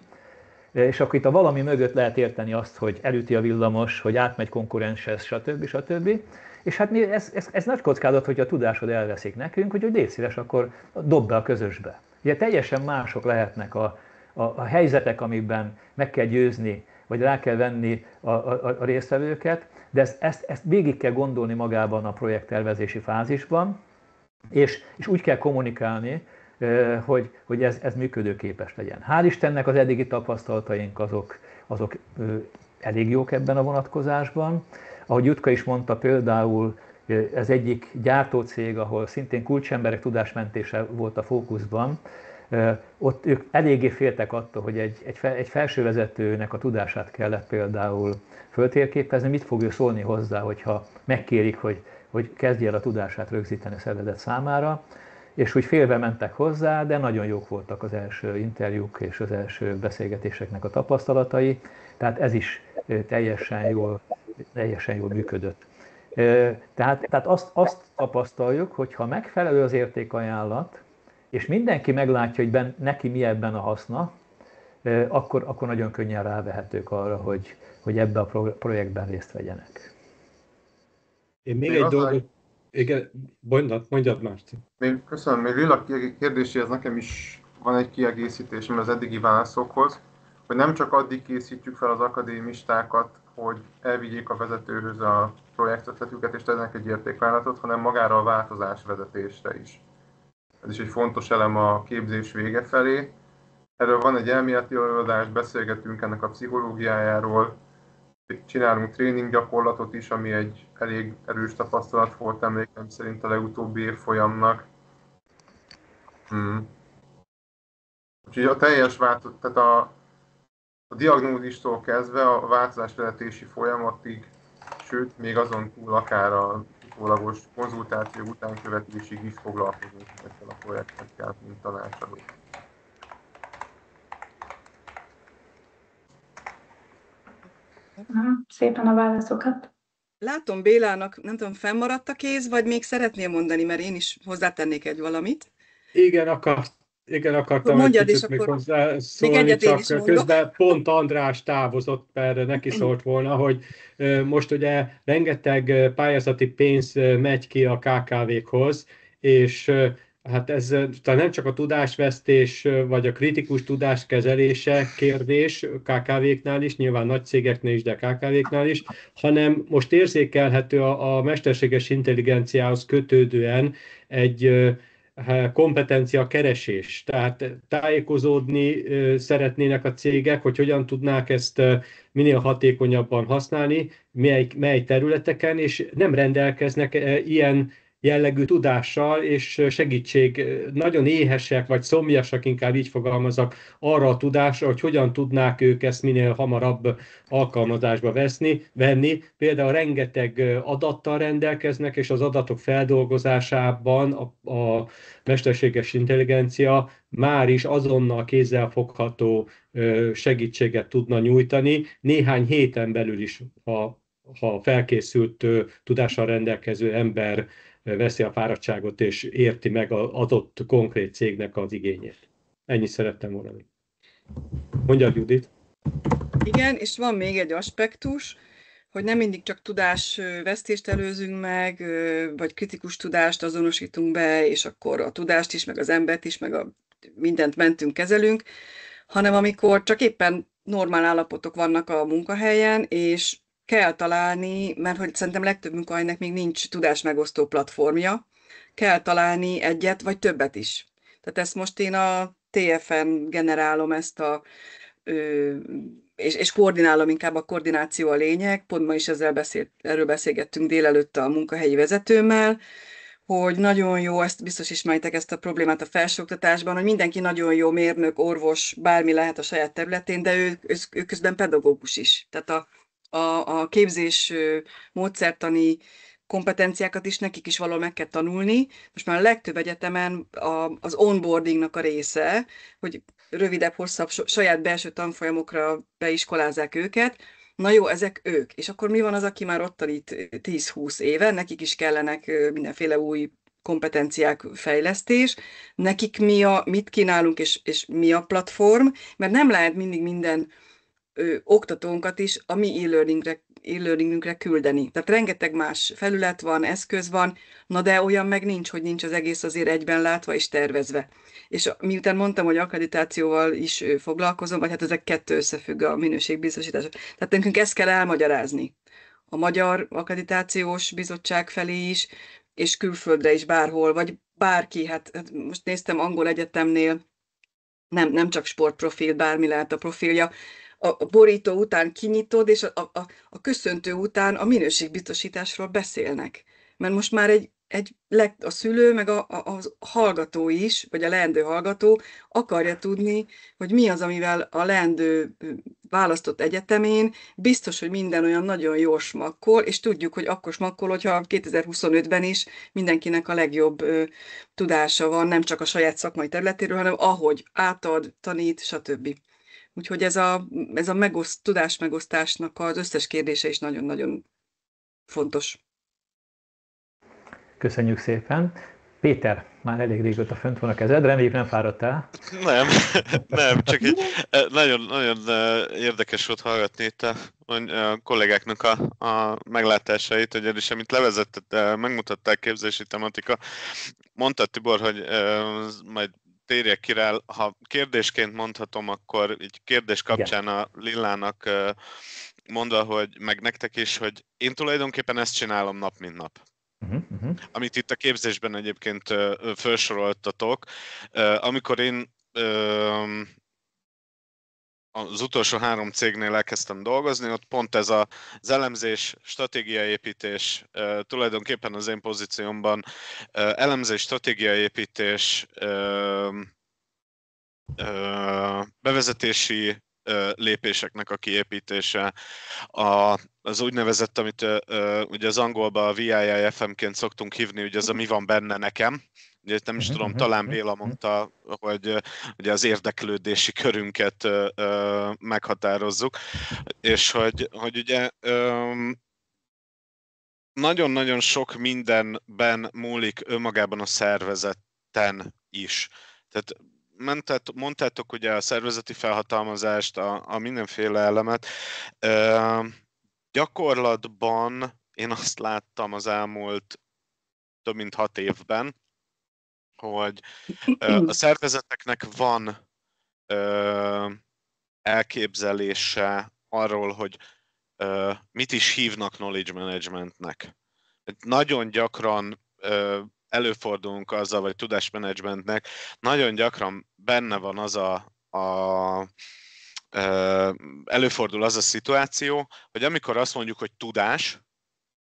és akkor itt a valami mögött lehet érteni azt, hogy elüti a villamos, hogy átmegy konkurenshez, stb. És hát ez nagy kockázat, hogy a tudásod elveszik nekünk, hogy légy szíves, akkor dob be a közösbe. Ugye teljesen mások lehetnek a helyzetek, amikben meg kell győzni, vagy rá kell venni a résztvevőket, de ezt végig kell gondolni magában a projekttervezési fázisban, és úgy kell kommunikálni, hogy ez működőképes legyen. Hál' Istennek az eddigi tapasztalataink azok elég jók ebben a vonatkozásban. Ahogy Jutka is mondta, például ez egyik gyártócég, ahol szintén kulcsemberek tudásmentése volt a fókuszban, ott ők eléggé féltek attól, hogy egy felsővezetőnek a tudását kellett például föltérképezni, mit fog ő szólni hozzá, hogyha megkérik, hogy kezdje el a tudását rögzíteni a szervezet számára, és úgy félve mentek hozzá, de nagyon jók voltak az első interjúk és az első beszélgetéseknek a tapasztalatai, tehát ez is teljesen jól működött. Tehát azt tapasztaljuk, hogy ha megfelelő az értékajánlat, és mindenki meglátja, hogy neki mi ebben a haszna, akkor nagyon könnyen rávehetők arra, hogy ebbe a projektben részt vegyenek. Én még egy dolgot... Igen, mondjad Márti. Köszönöm, még Lilla kérdéséhez nekem is van egy kiegészítésem az eddigi válaszokhoz, hogy nem csak addig készítjük fel az akadémistákat, hogy elvigyék a vezetőhöz a projektötletüket és tegyenek egy értékvállalatot, hanem magára a változásvezetésre is. Ez is egy fontos elem a képzés vége felé. Erről van egy elméleti előadás, beszélgetünk ennek a pszichológiájáról, csinálunk tréning gyakorlatot is, ami egy elég erős tapasztalat volt emlékem szerint a legutóbbi évfolyamnak. Úgyhogy a teljes tehát a diagnózistól kezdve a változásvezetési folyamatig, sőt még azon túl akár a utólagos országos konzultáció utánkövetésig is foglalkozunk ezekkel a projektekkel, mint tanácsadó. Szépen a válaszokat. Látom Bélának, nem tudom, fennmaradt a kéz, vagy még szeretnél mondani, mert én is hozzátennék egy valamit. Igen, akartam egy kicsit még hozzászólni, csak közben pont András távozott, mert neki szólt volna, hogy most ugye rengeteg pályázati pénz megy ki a KKV-khoz, és hát ez talán nem csak a tudásvesztés, vagy a kritikus tudás kezelése kérdés KKV-knál is, nyilván nagy cégeknél is, de KKV-knál is, hanem most érzékelhető a mesterséges intelligenciához kötődően egy kompetencia keresés. Tehát tájékozódni szeretnének a cégek, hogy hogyan tudnák ezt minél hatékonyabban használni, mely területeken, és nem rendelkeznek ilyen jellegű tudással, és segítség, nagyon éhesek, vagy szomjasak, inkább így fogalmazok, arra a tudásra, hogy hogyan tudnák ők ezt minél hamarabb alkalmazásba venni. Például rengeteg adattal rendelkeznek, és az adatok feldolgozásában a mesterséges intelligencia már is azonnal kézzelfogható segítséget tudna nyújtani, néhány héten belül is, ha felkészült tudással rendelkező ember veszi a fáradtságot és érti meg az adott konkrét cégnek az igényét. Ennyit szerettem volna. Mondja, Judit. Igen, és van még egy aspektus, hogy nem mindig csak tudásvesztést előzünk meg, vagy kritikus tudást azonosítunk be, és akkor a tudást is, meg az embert is, meg mindent mentünk, kezelünk, hanem amikor csak éppen normál állapotok vannak a munkahelyen, és kell találni, mert hogy szerintem legtöbb munkahelynek még nincs tudásmegosztó platformja, kell találni egyet vagy többet is. Tehát ezt most én a TF-en generálom ezt és koordinálom, inkább a koordináció a lényeg. Pont ma is erről beszélgettünk délelőtt a munkahelyi vezetőmmel, hogy nagyon jó, ezt biztos ismeritek ezt a problémát a felsőoktatásban, hogy mindenki nagyon jó mérnök, orvos, bármi lehet a saját területén, de ő közben pedagógus is. Tehát a képzés módszertani kompetenciákat is nekik is valahol meg kell tanulni. Most már a legtöbb egyetemen az onboardingnak a része, hogy rövidebb, hosszabb, saját belső tanfolyamokra beiskolázzák őket. Na jó, ezek ők. És akkor mi van az, aki már ott tanít 10-20 éve, nekik is kellenek mindenféle új kompetenciák, fejlesztés, nekik mit kínálunk, és mi a platform, mert nem lehet mindig minden oktatónkat is a mi e-learningünkre küldeni. Tehát rengeteg más felület van, eszköz van, na de olyan meg nincs, hogy nincs az egész azért egyben látva és tervezve. És miután mondtam, hogy akkreditációval is foglalkozom, vagy hát ezek kettő összefügg a minőségbiztosítás. Tehát nekünk ezt kell elmagyarázni. A Magyar Akkreditációs Bizottság felé is, és külföldre is bárhol, vagy bárki. Hát most néztem angol egyetemnél, nem csak sportprofil, bármi lehet a profilja, a borító után kinyitod, és a köszöntő után a minőségbiztosításról beszélnek. Mert most már a szülő, meg a hallgató is, vagy a leendő hallgató akarja tudni, hogy mi az, amivel a leendő választott egyetemén biztos, hogy minden olyan nagyon jól smakkol, és tudjuk, hogy akkor smakkol, hogyha 2025-ben is mindenkinek a legjobb tudása van, nem csak a saját szakmai területéről, hanem ahogy átad, tanít, stb. Úgyhogy ez a tudásmegosztásnak az összes kérdése is nagyon-nagyon fontos. Köszönjük szépen. Péter, már elég régóta fönt van a kezed, reméljük nem fáradtál. Nem, csak egy nagyon érdekes volt hallgatni itt a kollégáknak a meglátásait, hogy el is, amit levezetett, megmutattál képzési tematika. Mondtad, Tibor, hogy majd térjek ki rá, ha kérdésként mondhatom, akkor így kérdés kapcsán a Lillának mondva, hogy meg nektek is, hogy én tulajdonképpen ezt csinálom nap mint nap. Amit itt a képzésben egyébként felsoroltatok. Amikor én az utolsó 3 cégnél elkezdtem dolgozni, ott pont ez az elemzés, stratégiaépítés, tulajdonképpen az én pozíciómban elemzés, stratégiaépítés, bevezetési lépéseknek a kiépítése, az úgynevezett, amit ugye az angolban a VIIFM-ként szoktunk hívni, ugye az a mi van benne nekem. Ugye nem is tudom, talán Béla mondta, hogy ugye az érdeklődési körünket meghatározzuk, és hogy ugye nagyon-nagyon sok mindenben múlik önmagában a szervezeten is. Tehát mondtátok ugye a szervezeti felhatalmazást, a mindenféle elemet. Gyakorlatban én azt láttam az elmúlt több mint 6 évben, hogy a szervezeteknek van elképzelése arról, hogy mit is hívnak knowledge managementnek. Nagyon gyakran előfordulunk azzal, vagy tudásmenedzsmentnek, nagyon gyakran benne van az előfordul az a szituáció, hogy amikor azt mondjuk, hogy tudás,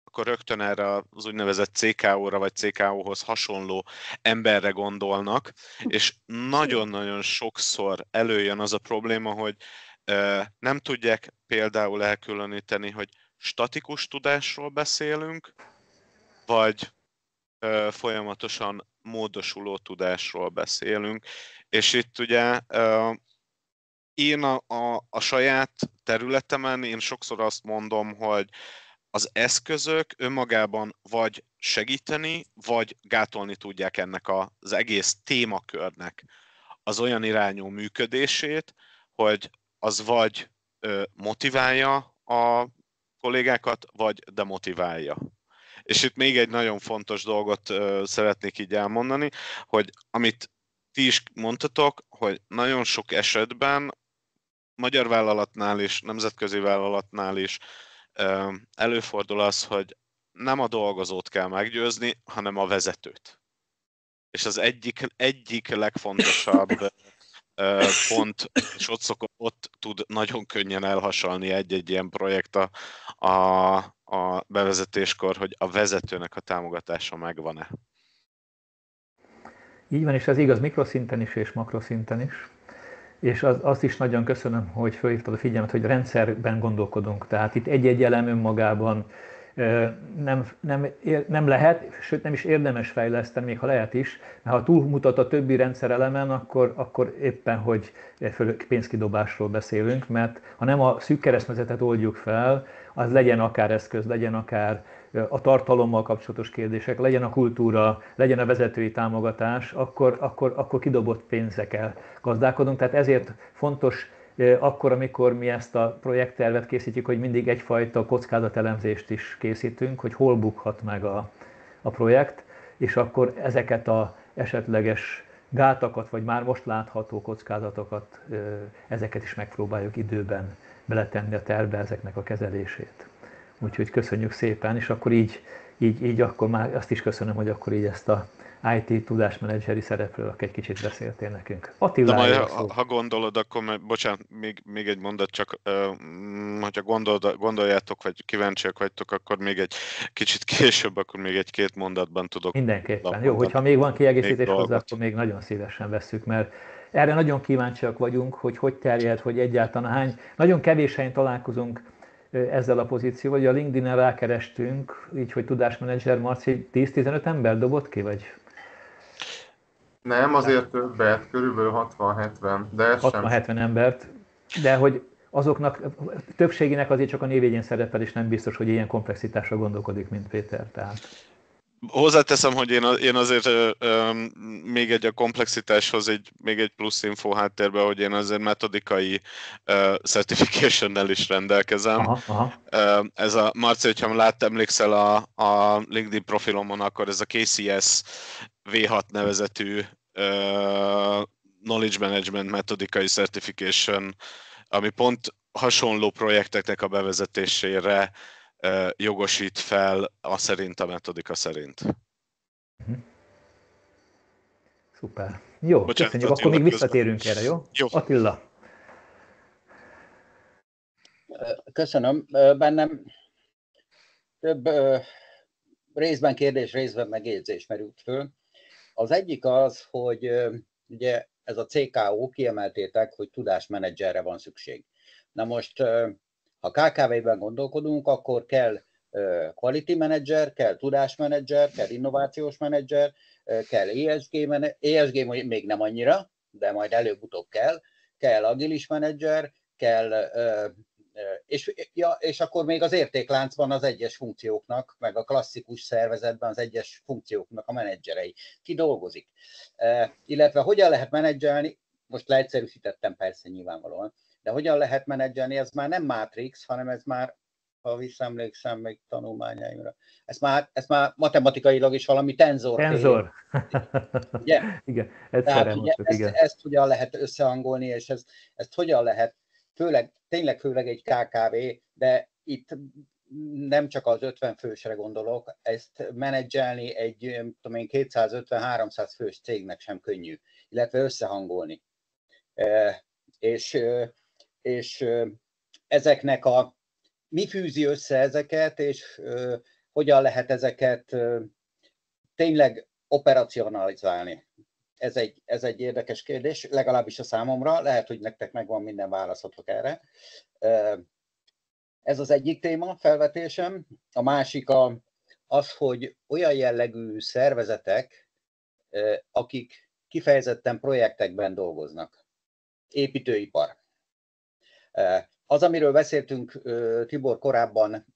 akkor rögtön erre az úgynevezett CKO-ra, vagy CKO-hoz hasonló emberre gondolnak, és nagyon-nagyon sokszor előjön az a probléma, hogy nem tudják például elkülöníteni, hogy statikus tudásról beszélünk, vagy folyamatosan módosuló tudásról beszélünk. És itt ugye én a saját területemen én sokszor azt mondom, hogy az eszközök önmagában vagy segíteni, vagy gátolni tudják ennek az egész témakörnek az olyan irányú működését, hogy az vagy motiválja a kollégákat, vagy demotiválja. És itt még egy nagyon fontos dolgot szeretnék így elmondani, hogy amit ti is mondtatok, hogy nagyon sok esetben magyar vállalatnál is, nemzetközi vállalatnál is előfordul az, hogy nem a dolgozót kell meggyőzni, hanem a vezetőt. És az egyik legfontosabb pont, és ott tud nagyon könnyen elhasalni egy ilyen projekt a bevezetéskor, hogy a vezetőnek a támogatása megvan-e. Így van, és ez igaz mikroszinten is és makroszinten is. És azt is nagyon köszönöm, hogy felhívtad a figyelmet, hogy rendszerben gondolkodunk. Tehát itt egy-egy elem önmagában nem lehet, sőt nem is érdemes fejleszteni, még ha lehet is, mert ha túlmutat a többi rendszerelemen, akkor éppen, hogy pénzkidobásról beszélünk, mert ha nem a szűk keresztmezetet oldjuk fel, az legyen akár eszköz, legyen akár a tartalommal kapcsolatos kérdések, legyen a kultúra, legyen a vezetői támogatás, akkor kidobott pénzekkel gazdálkodunk. Tehát ezért fontos akkor, amikor mi ezt a projekttervet készítjük, hogy mindig egyfajta kockázatelemzést is készítünk, hogy hol bukhat meg a projekt, és akkor ezeket az esetleges gátakat, vagy már most látható kockázatokat, ezeket is megpróbáljuk időben beletenni a tervbe, ezeknek a kezelését. Úgyhogy köszönjük szépen, és akkor így akkor már azt is köszönöm, hogy akkor így ezt a IT tudásmenedzseri szerepről egy kicsit beszéltél nekünk. Attila, de majd, ha gondolod, akkor, bocsánat, még egy mondat, csak hogyha gondoljátok, vagy kíváncsiak vagytok, akkor még egy kicsit később, akkor még 1-2 mondatban tudok. Mindenképpen. Jó, hogyha még van kiegészítés hozzá, akkor még nagyon szívesen vesszük, mert erre nagyon kíváncsiak vagyunk, hogy terjed, hogy egyáltalán hány. Nagyon kevés helyen találkozunk ezzel a pozícióval, hogy a LinkedIn-en rákerestünk, így, hogy tudásmenedzser, Marci, 10-15 ember dobott ki, vagy? Nem, azért többet, körülbelül 60-70, de ez 60-70 embert, de hogy azoknak többségének azért csak a névjegyén szerepel, és nem biztos, hogy ilyen komplexitásra gondolkodik, mint Péter. Tehát. Hozzáteszem, hogy én azért még a komplexitáshoz még egy plusz info háttérben, hogy én azért metodikai certification-nel is rendelkezem. Aha. Ez a Marci, hogyha emlékszel a LinkedIn profilomon, akkor ez a KCS V6 nevezetű Knowledge Management metodikai certification, ami pont hasonló projekteknek a bevezetésére jogosít fel a metodika szerint. Szuper. Jó, bocsánat, köszönjük. Attila, akkor még visszatérünk erre, jó? Jó. Attila. Köszönöm. Bennem több részben kérdés, részben megjegyzés merült föl. Az egyik az, hogy ugye ez a CKO, kiemeltétek, hogy tudásmenedzserre van szükség. Na most, ha KKV-ben gondolkodunk, akkor kell quality manager, kell tudásmenedzser, kell innovációs menedzser, kell ESG még nem annyira, de majd előbb-utóbb kell agilis menedzser, kell, és akkor még az értékláncban az egyes funkcióknak, meg a klasszikus szervezetben az egyes funkcióknak a menedzserei. Ki dolgozik? Illetve hogyan lehet menedzselni, most leegyszerűsítettem persze nyilvánvalóan, de hogyan lehet menedzselni, ez már nem Matrix, hanem ez már, ha visszaemlékszem még tanulmányaimra, ez már matematikailag is valami tenzor. Tenzor. Ugye? Igen, tehát ugye ezt hogyan lehet összehangolni, és ezt hogyan lehet, tényleg főleg egy KKV, de itt nem csak az 50 fősre gondolok, ezt menedzselni egy 250-300 fős cégnek sem könnyű, illetve összehangolni. És ezeknek mi fűzi össze ezeket, és hogyan lehet ezeket tényleg operacionalizálni? Ez egy érdekes kérdés, legalábbis a számomra, lehet, hogy nektek megvan minden válaszotok erre. Ez az egyik téma, felvetésem. A másik az, hogy olyan jellegű szervezetek, akik kifejezetten projektekben dolgoznak. Építőipar. Az, amiről beszéltünk, Tibor, korábban,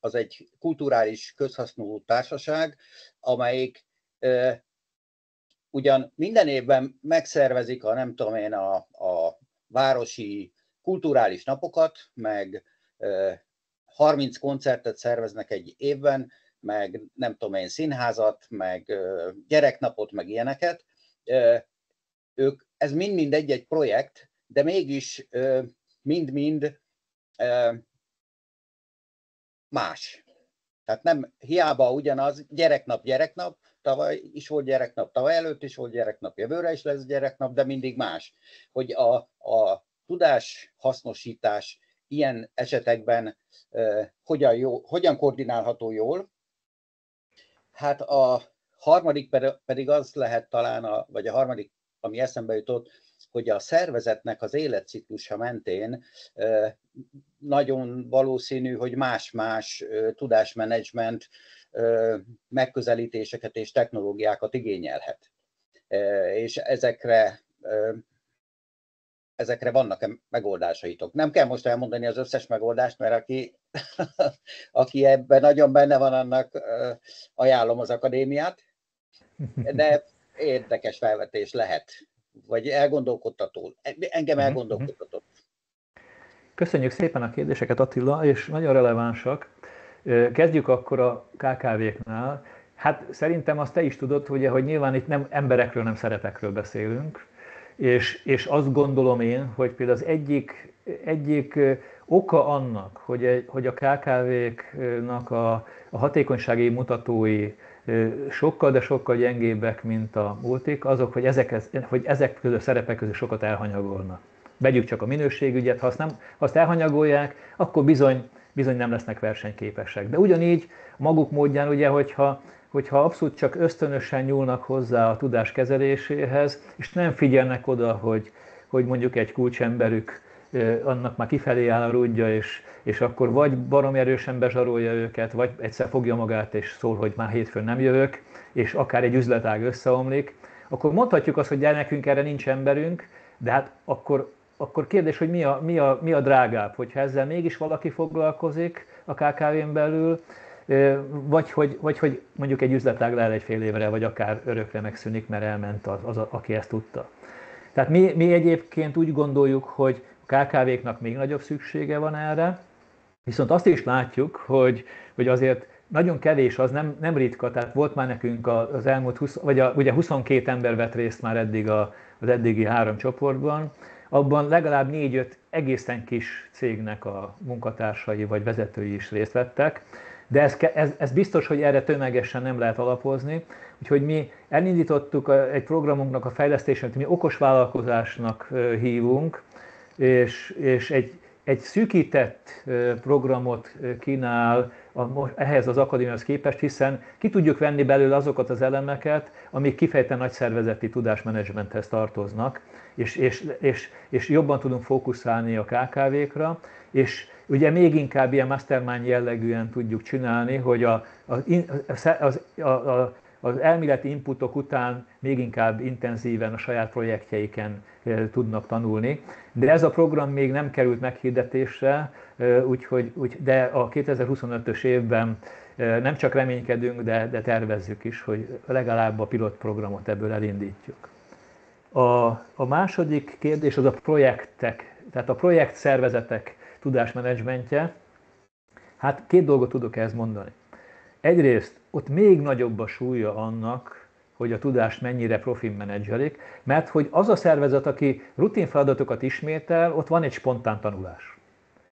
az egy kulturális közhasznú társaság, amelyik ugyan minden évben megszervezik a városi kulturális napokat, meg 30 koncertet szerveznek egy évben, meg színházat, meg gyereknapot, meg ilyeneket. Ez mind-mind egy projekt, de mégis mind-mind más. Tehát nem hiába ugyanaz, gyereknap, tavaly is volt gyereknap, tavaly előtt is volt gyereknap, jövőre is lesz gyereknap, de mindig más. Hogy a tudás hasznosítás ilyen esetekben hogyan koordinálható jól. Hát a harmadik pedig az lehet talán, vagy a harmadik, ami eszembe jutott, hogy a szervezetnek az életciklusa mentén nagyon valószínű, hogy más-más tudásmenedzsment megközelítéseket és technológiákat igényelhet. És ezekre vannak megoldásaitok. Nem kell most elmondani az összes megoldást, mert aki ebben nagyon benne van, annak ajánlom az akadémiát, de érdekes felvetés lehet, vagy elgondolkodtató. Engem elgondolkodtatott. Köszönjük szépen a kérdéseket, Attila, és nagyon relevánsak. Kezdjük akkor a KKV-knál. Hát szerintem azt te is tudod, hogy nyilván itt nem emberekről, nem szerepekről beszélünk, és azt gondolom én, hogy például az egyik oka annak, hogy a KKV-knak a hatékonysági mutatói sokkal, de sokkal gyengébbek, mint a multik, azok, hogy ezek közül, szerepek közül sokat elhanyagolnak. Vegyük csak a minőségügyet, ha azt elhanyagolják, akkor bizony nem lesznek versenyképesek. De ugyanígy maguk módján, ugye, hogyha abszolút csak ösztönösen nyúlnak hozzá a tudás kezeléséhez, és nem figyelnek oda, hogy mondjuk egy kulcsemberük annak már kifelé áll a rúdja, és akkor vagy baromi erősen bezsarolja őket, vagy egyszer fogja magát és szól, hogy már hétfőn nem jövök, és akár egy üzletág összeomlik, akkor mondhatjuk azt, hogy nekünk erre nincs emberünk, de hát akkor kérdés, hogy mi a drágább, hogyha ezzel mégis valaki foglalkozik a KKV-n belül, vagy hogy mondjuk egy üzletág leáll egy fél évre, vagy akár örökre megszűnik, mert elment az aki ezt tudta. Tehát mi egyébként úgy gondoljuk, hogy a KKV-knak még nagyobb szüksége van erre, viszont azt is látjuk, hogy azért nagyon kevés, az nem ritka, tehát volt már nekünk az elmúlt ugye 22 ember vett részt már eddig az eddigi 3 csoportban, abban legalább 4-5 egészen kis cégnek a munkatársai vagy vezetői is részt vettek, de ez biztos, hogy erre tömegesen nem lehet alapozni, úgyhogy mi elindítottuk egy programunknak a fejlesztését, mi okos vállalkozásnak hívunk, és egy szűkített programot kínál ehhez az akadémiához képest, hiszen ki tudjuk venni belőle azokat az elemeket, amik kifejezetten nagy szervezeti tudásmenedzsmenthez tartoznak, és jobban tudunk fókuszálni a KKV-kra, és ugye még inkább ilyen mastermind jellegűen tudjuk csinálni, hogy az elméleti inputok után még inkább intenzíven a saját projektjeiken tudnak tanulni. De ez a program még nem került meghirdetésre, de a 2025-ös évben nem csak reménykedünk, de tervezzük is, hogy legalább a pilotprogramot ebből elindítjuk. A második kérdés az a projektek, tehát a projektszervezetek tudásmenedzsmentje. Hát két dolgot tudok ehhez mondani. Egyrészt ott még nagyobb a súlya annak, hogy a tudást mennyire profin menedzselik, mert hogy az a szervezet, aki rutin feladatokat ismétel, ott van egy spontán tanulás.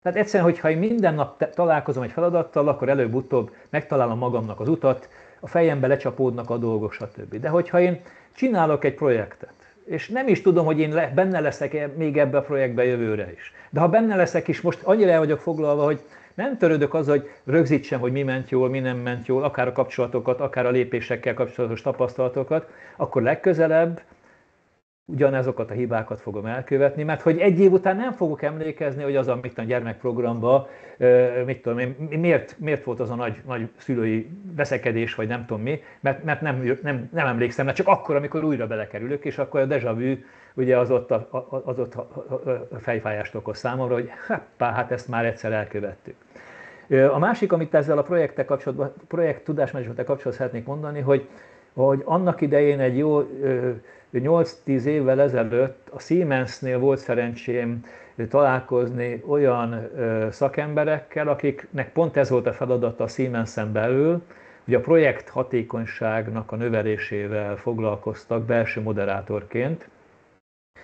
Tehát egyszerűen, hogyha én minden nap találkozom egy feladattal, akkor előbb-utóbb megtalálom magamnak az utat, a fejembe lecsapódnak a dolgok, stb. De hogyha én csinálok egy projektet, és nem is tudom, hogy én benne leszek még ebbe a projektbe jövőre is. De ha benne leszek is, most annyira el vagyok foglalva, hogy nem törődök azzal, hogy rögzítsem, hogy mi ment jól, mi nem ment jól, akár a kapcsolatokat, akár a lépésekkel kapcsolatos tapasztalatokat, akkor legközelebb ugyanezokat a hibákat fogom elkövetni, mert hogy egy év után nem fogok emlékezni, hogy az a gyermekprogramban, mit tudom én, miért volt az a nagy szülői veszekedés, vagy nem tudom mi, mert nem emlékszem, mert csak akkor, amikor újra belekerülök, és akkor a déjà vu, ugye az ott fejfájást okoz számomra, hogy hát ezt már egyszer elkövettük. A másik, amit ezzel a projekttel kapcsolatban, projekt tudásmenedzsmenttel kapcsolatban szeretnék mondani, hogy annak idején egy jó 8-10 évvel ezelőtt a Siemensnél volt szerencsém találkozni olyan szakemberekkel, akiknek pont ez volt a feladata a Siemensen belül, hogy a projekt hatékonyságnak a növelésével foglalkoztak belső moderátorként.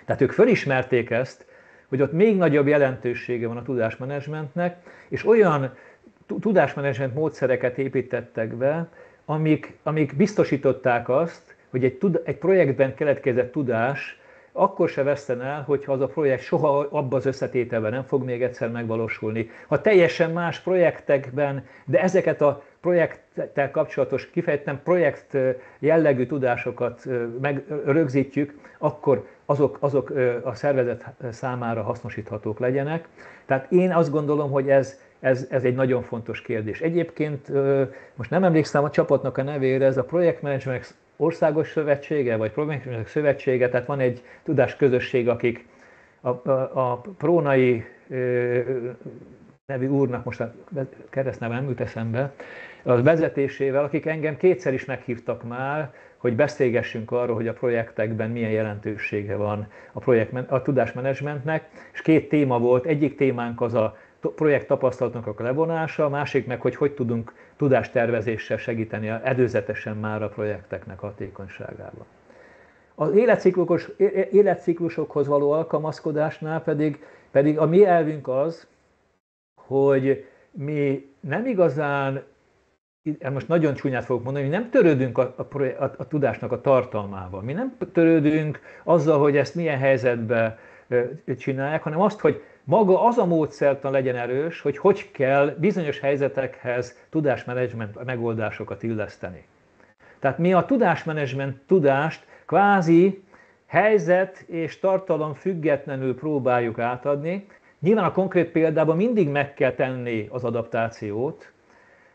Tehát ők fölismerték ezt, hogy ott még nagyobb jelentősége van a tudásmenedzsmentnek, és olyan tudásmenedzsment módszereket építettek be, amik biztosították azt, hogy egy projektben keletkezett tudás akkor se veszten el, hogyha az a projekt soha abban az összetételben nem fog még egyszer megvalósulni. Ha teljesen más projektekben, de ezeket a projekttel kapcsolatos, kifejezetten projekt jellegű tudásokat rögzítjük, akkor azok a szervezet számára hasznosíthatók legyenek. Tehát én azt gondolom, hogy ez egy nagyon fontos kérdés. Egyébként most nem emlékszem a csapatnak a nevére, ez a projektmenedzsment országos szövetsége, vagy projektmenedzsment szövetsége, tehát van egy tudásközösség, akik a Prónai nevű úrnak, most a keresztneve nem jut eszembe, az vezetésével, akik engem kétszer is meghívtak már, hogy beszélgessünk arról, hogy a projektekben milyen jelentősége van a tudásmenedzsmentnek, és két téma volt. Egyik témánk az a projekt tapasztalatnak a levonása, a másik meg, hogy tudunk tudástervezéssel segíteni előzetesen már a projekteknek hatékonyságában. Az életciklusokhoz való alkalmazkodásnál pedig a mi elvünk az, hogy mi nem igazán, most nagyon csúnyát fogok mondani, mi nem törődünk a tudásnak a tartalmával. Mi nem törődünk azzal, hogy ezt milyen helyzetben csinálják, hanem azt, hogy maga az a módszertan legyen erős, hogy kell bizonyos helyzetekhez tudásmenedzsment megoldásokat illeszteni. Tehát mi a tudásmenedzsment tudást kvázi helyzet és tartalom függetlenül próbáljuk átadni. Nyilván a konkrét példában mindig meg kell tenni az adaptációt,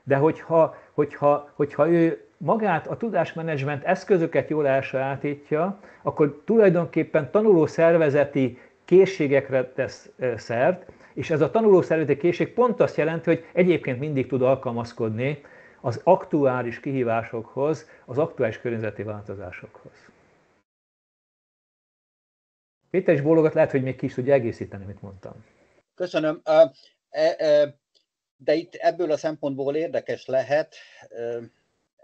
de hogyha ő magát a tudásmenedzsment eszközöket jól elsajátítja, akkor tulajdonképpen tanulószervezeti készségekre tesz szert, és ez a tanulószervezeti készség pont azt jelenti, hogy egyébként mindig tud alkalmazkodni az aktuális kihívásokhoz, az aktuális környezeti változásokhoz. Péter is bólogat, lehet, hogy még ki is tudja egészíteni, amit mondtam. Köszönöm. De itt ebből a szempontból érdekes lehet,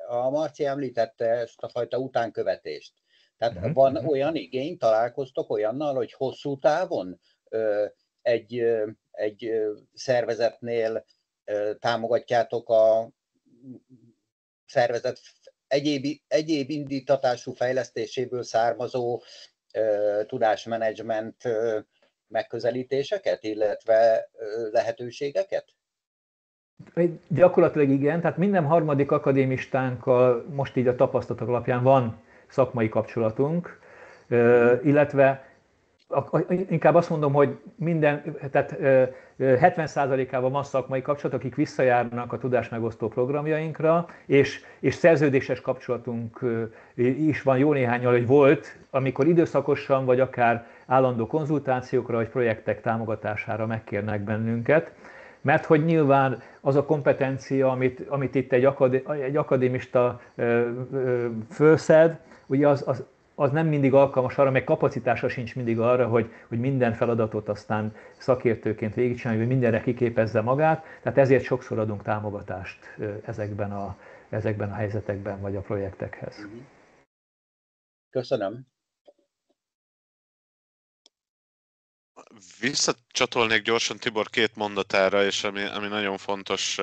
a Marci említette ezt a fajta utánkövetést. Tehát van olyan igény, találkoztok olyannal, hogy hosszú távon egy szervezetnél támogatjátok a szervezet egyéb indítatású fejlesztéséből származó tudásmenedzsment megközelítéseket, illetve lehetőségeket? Gyakorlatilag igen, tehát minden harmadik akadémistánkkal most így a tapasztalatok alapján van szakmai kapcsolatunk, illetve inkább azt mondom, hogy tehát 70%-ában van szakmai kapcsolat, akik visszajárnak a tudásmegosztó programjainkra, és szerződéses kapcsolatunk is van jó néhánnyal, hogy volt, amikor időszakosan, vagy akár állandó konzultációkra, vagy projektek támogatására megkérnek bennünket. Mert hogy nyilván az a kompetencia, amit itt egy akadémista fölszed, ugye az nem mindig alkalmas arra, meg kapacitása sincs mindig arra, hogy minden feladatot aztán szakértőként végigcsinálja, hogy mindenre kiképezze magát, tehát ezért sokszor adunk támogatást ezekben a helyzetekben, vagy a projektekhez. Köszönöm. Visszacsatolnék gyorsan Tibor két mondatára, és ami nagyon fontos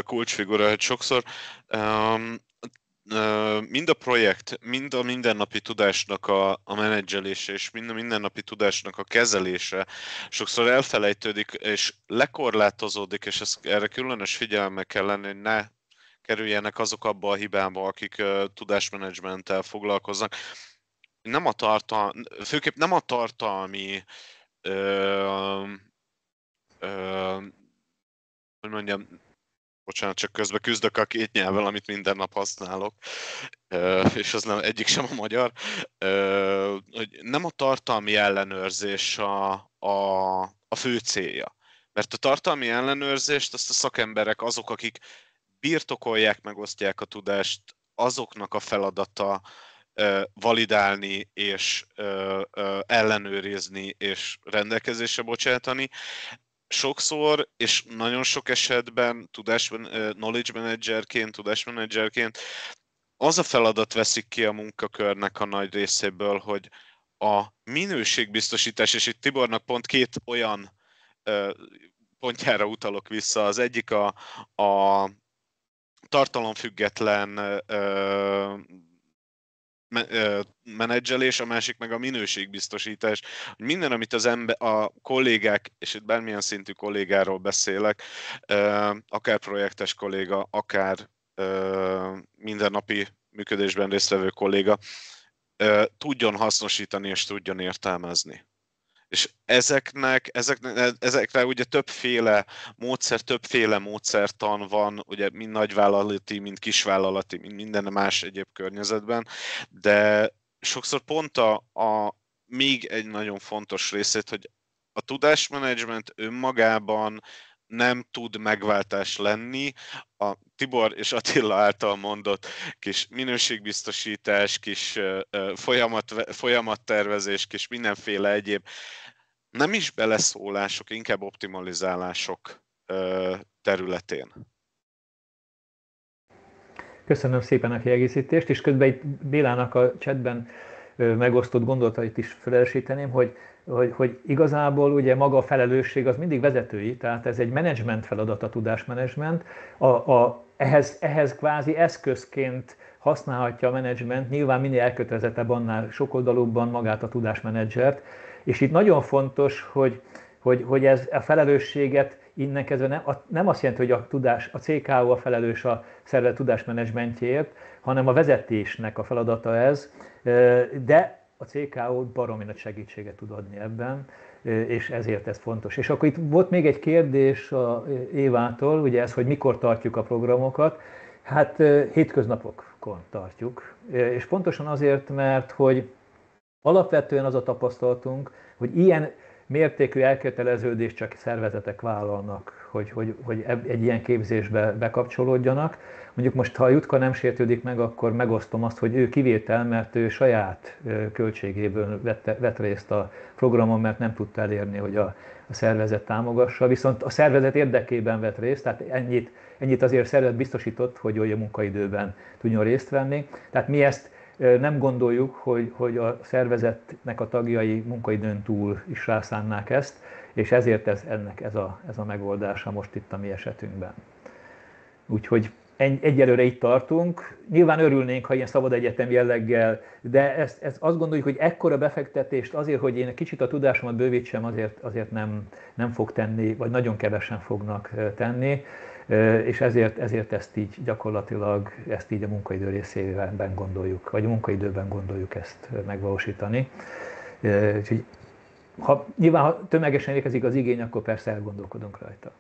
kulcsfigura, hogy sokszor mind a projekt, mind a mindennapi tudásnak a menedzselése, és mind a mindennapi tudásnak a kezelése sokszor elfelejtődik, és lekorlátozódik, és erre különös figyelme kell lenni, hogy ne kerüljenek azok abba a hibába, akik tudásmenedzsmenttel foglalkoznak. Főképp nem a tartalmi, hogy mondjam, bocsánat, csak közben küzdök a két nyelvvel, amit minden nap használok, és az nem egyik sem a magyar, hogy nem a tartalmi ellenőrzés a fő célja. Mert a tartalmi ellenőrzést azt a szakemberek, azok, akik birtokolják, megosztják a tudást, azoknak a feladata validálni és ellenőrizni és rendelkezésre bocsátani. Sokszor, és nagyon sok esetben knowledge managerként, tudásmenedzserként az a feladat veszik ki a munkakörnek a nagy részéből, hogy a minőségbiztosítás, és itt Tibornak pont két olyan pontjára utalok vissza. Az egyik a tartalomfüggetlen menedzselés, a másik meg a minőségbiztosítás. Minden, amit a kollégák, és itt bármilyen szintű kollégáról beszélek, akár projektes kolléga, akár mindennapi működésben résztvevő kolléga, tudjon hasznosítani és tudjon értelmezni. És ezekre ugye többféle módszertan van, ugye mind nagyvállalati, mind kisvállalati, mind minden más egyéb környezetben, de sokszor pont a még egy nagyon fontos részét, hogy a tudásmenedzsment önmagában nem tud megváltás lenni. A Tibor és Attila által mondott kis minőségbiztosítás, kis folyamattervezés, kis mindenféle egyéb nem is beleszólások, inkább optimalizálások területén. Köszönöm szépen a kiegészítést, és közben itt Bélának a chatben megosztott gondolatait is felelősíteném, hogy igazából ugye maga a felelősség az mindig vezetői, tehát ez egy menedzsment feladat, a tudásmenedzsment. Ehhez kvázi eszközként használhatja a menedzsment, nyilván minél elkötelezettebb, annál sokoldalúbban magát a tudásmenedzsert. És itt nagyon fontos, hogy ez a felelősséget innen kezdve nem azt jelenti, hogy a CKO a felelős a szervezet tudásmenedzsmentjéért, hanem a vezetésnek a feladata ez, de a CKO baromi nagy segítséget tud adni ebben, és ezért ez fontos. És akkor itt volt még egy kérdés Évától, ugye ez, hogy mikor tartjuk a programokat. Hát hétköznapokon tartjuk, és pontosan azért, mert hogy alapvetően az a tapasztalatunk, hogy ilyen mértékű elköteleződést csak szervezetek vállalnak, hogy egy ilyen képzésbe bekapcsolódjanak. Mondjuk most, ha a Jutka nem sértődik meg, akkor megosztom azt, hogy ő kivétel, mert ő saját költségéből vett részt a programon, mert nem tudta elérni, hogy a szervezet támogassa. Viszont a szervezet érdekében vett részt, tehát ennyit azért a szervezet biztosított, hogy olyan munkaidőben tudjon részt venni. Tehát mi ezt nem gondoljuk, hogy a szervezetnek a tagjai munkaidőn túl is rászánnák ezt, és ezért ennek ez a megoldása most itt a mi esetünkben. Úgyhogy egyelőre itt tartunk. Nyilván örülnénk, ha ilyen szabad egyetem jelleggel, de ezt azt gondoljuk, hogy ekkora befektetést azért, hogy én kicsit a tudásomat bővítsem, azért nem fog tenni, vagy nagyon kevesen fognak tenni, és ezért ezt így gyakorlatilag, ezt így a munkaidő részében gondoljuk, vagy a munkaidőben gondoljuk ezt megvalósítani. Úgyhogy nyilván, ha tömegesen érkezik az igény, akkor persze elgondolkodunk rajta.